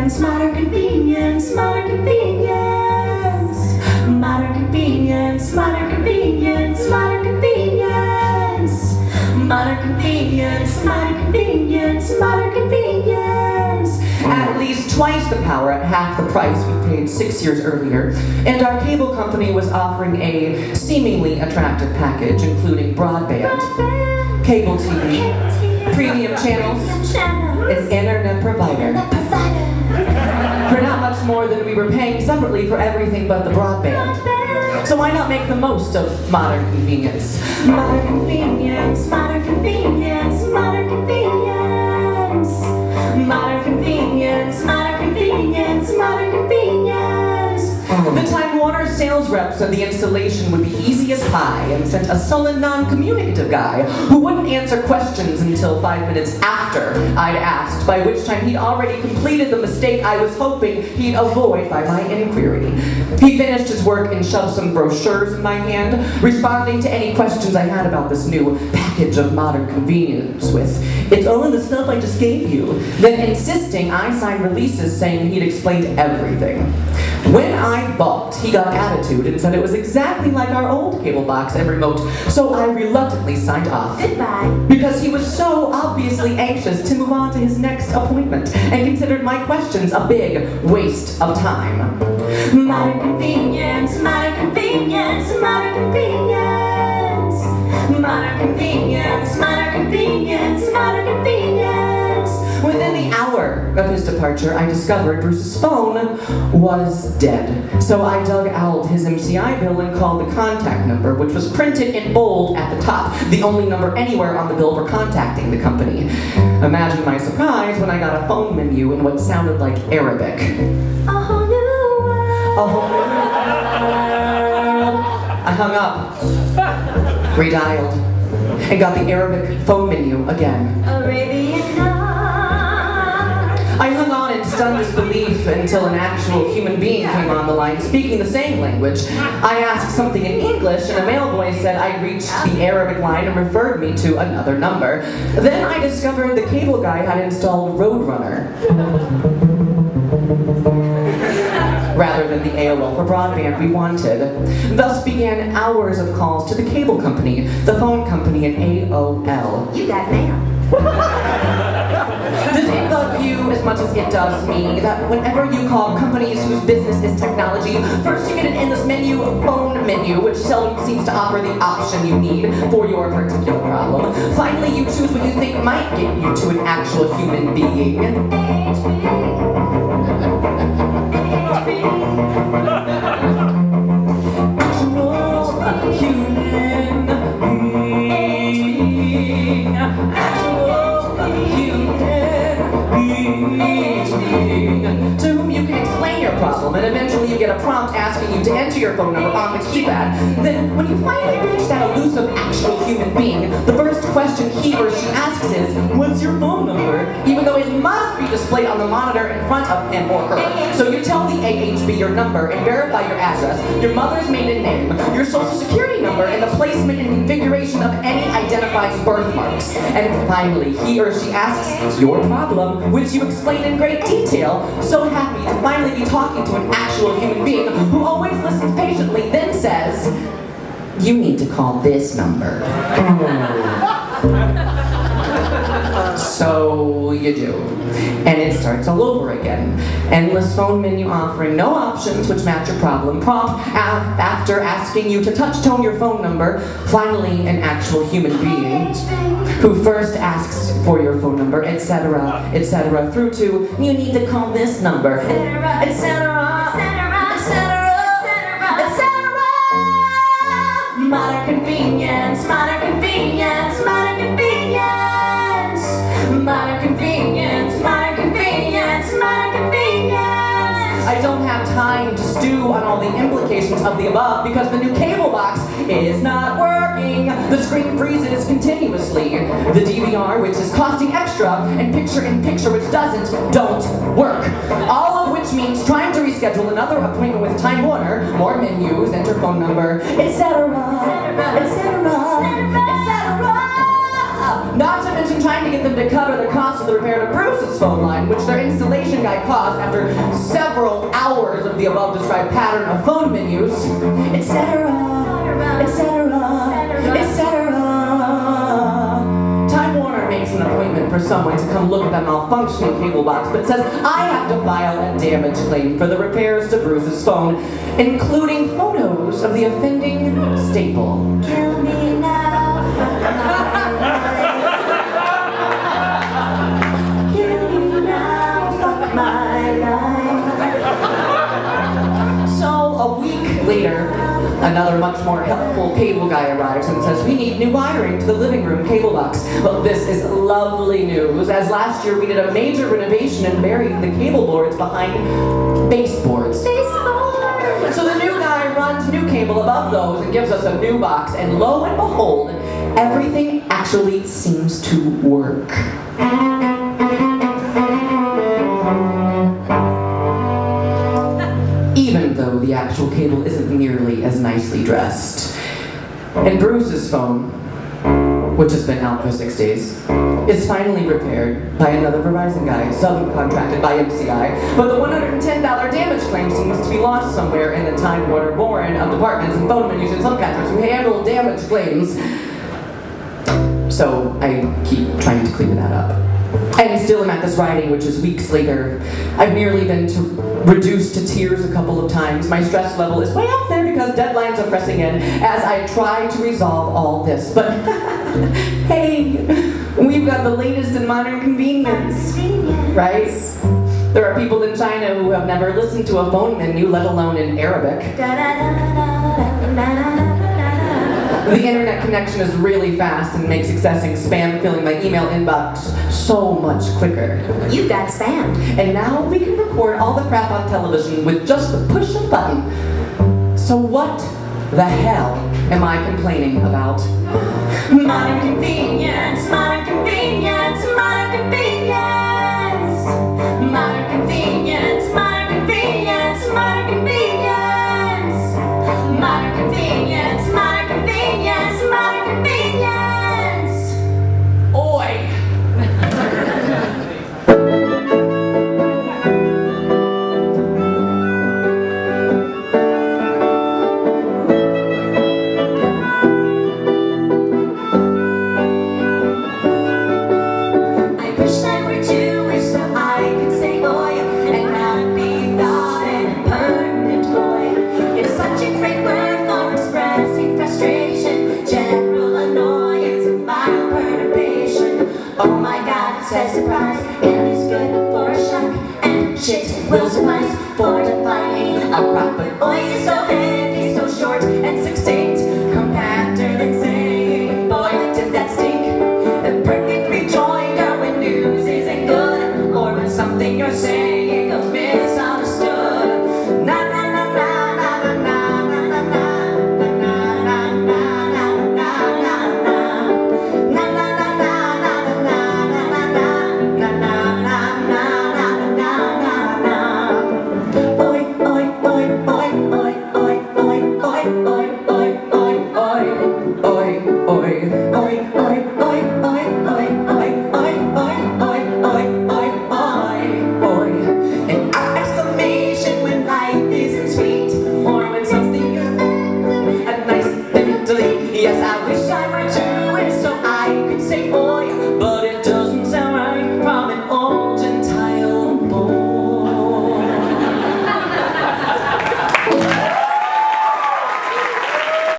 convenience, modern convenience, modern convenience. Modern convenience, modern convenience, modern convenience. Modern convenience, modern convenience, modern convenience. At least twice the power at half the price we paid 6 years earlier, and our cable company was offering a seemingly attractive package including broadband, cable TV, premium channels, an internet provider. For not much more than we were paying separately for everything but the broadband. So why not make the most of modern convenience? Modern convenience, modern convenience, modern convenience. Modern convenience, modern convenience, modern convenience. The Time Warner sales rep said the installation would be easy as pie and sent a sullen, non-communicative guy who wouldn't answer questions until 5 minutes after I'd asked, by which time he'd already completed the mistake I was hoping he'd avoid by my inquiry. He finished his work and shoved some brochures in my hand, responding to any questions I had about this new package of modern convenience with, "It's only the stuff I just gave you," then insisting I sign releases saying he'd explained everything. When I balked, he got attitude and said it was exactly like our old cable box and remote, so I reluctantly signed off. Goodbye. Because he was so obviously anxious to move on to his next appointment and considered my questions a big waste of time. Modern convenience, modern convenience, modern convenience. Modern convenience, modern convenience, modern convenience. Within the hour of his departure, I discovered Bruce's phone was dead. So I dug-owled his MCI bill and called the contact number, which was printed in bold at the top, the only number anywhere on the bill for contacting the company. Imagine my surprise when I got a phone menu in what sounded like Arabic. A whole new world. A whole new world. I hung up, redialed, and got the Arabic phone menu again. Arabian Nights. I hung on in stunned disbelief until an actual human being came on the line speaking the same language. I asked something in English and a male voice said I'd reached the Arabic line and referred me to another number. Then I discovered the cable guy had installed Roadrunner rather than the AOL for broadband we wanted. Thus began hours of calls to the cable company, the phone company, and AOL. You got mail. Does it bug you as much as it does me that whenever you call companies whose business is technology, first you get an endless menu, a phone menu, which seldom seems to offer the option you need for your particular problem. Finally, you choose what you think might get you to an actual human being. To whom you can explain your problem, and eventually you get a prompt asking you to enter your phone number on the keypad. Then, when you finally reach that elusive actual human being, the first question he or she asks is, "What's your phone number?" Even though it must be displayed on the monitor in front of him or her. So you tell the AHB your number and verify your address, your mother's maiden name, your social security number, and the placement and configuration of any identifying birthmarks. And finally, he or she asks your problem, which you explain in great detail, so happy to finally be talking to an actual human being who always listens patiently, then says, "You need to call this number." So you do. And it starts all over again. Endless phone menu offering no options which match your problem. Prompt after asking you to touch tone your phone number. Finally, an actual human being who first asks for your phone number, etc., etc., through to, "You need to call this number," etc., etc., etc. Modern convenience, modern convenience, modern convenience. Modern convenience, modern convenience, modern convenience. I don't have time to stew on all the implications of the above because the new cable box is not working. The screen freezes continuously. The DVR, which is costing extra, and picture-in-picture, which don't work. All of which means trying to reschedule another appointment with Time Warner, more menus, enter phone number, etc., etc., etc. Not to mention trying to get them to cover the cost cost of the repair to Bruce's phone line, which their installation guy caused after several hours of the above-described pattern of phone menus, etc., etc., etc. Time Warner makes an appointment for someone to come look at that malfunctioning cable box, but says I have to file a damage claim for the repairs to Bruce's phone, including photos of the offending staple. Kill me now, fuck my life. Kill me now, fuck my life. So a week later, another much more helpful cable guy arrives and says, we need new wiring to the living room cable box. Well, this is lovely news, as last year we did a major renovation and buried the cable boards behind baseboards. So the new guy runs new cable above those and gives us a new box, and lo and behold, everything actually seems to work. Even though the actual cable isn't nearly as nicely dressed. And Bruce's phone, which has been out for 6 days, is finally repaired by another Verizon guy, subcontracted by MCI, but the $110 damage claim seems to be lost somewhere in the Time Warner Board of departments and phone menus and subcontractors who handle damage claims. So I keep trying to clean that up. And still am at this writing, which is weeks later. I've nearly been reduced to tears a couple of times. My stress level is way up there because deadlines are pressing in as I try to resolve all this. But hey, we've got the latest in modern convenience, right? There are people in China who have never listened to a phone menu, let alone in Arabic. The internet connection is really fast and makes accessing spam filling my email inbox so much quicker. You've got spam. And now we can record all the crap on television with just the push of a button. So what the hell am I complaining about? Modern convenience, modern convenience, modern convenience. Modern convenience, modern convenience, modern convenience. Modern convenience, modern convenience, modern convenience. Oi! I wish I were Jewish so I could say boy and not be thought an impertinent boy. It's such a great word for expressing frustration, general annoyance, and mild perturbation. Oh my God, says surprise, and it's good for a shock, and shit will suffice.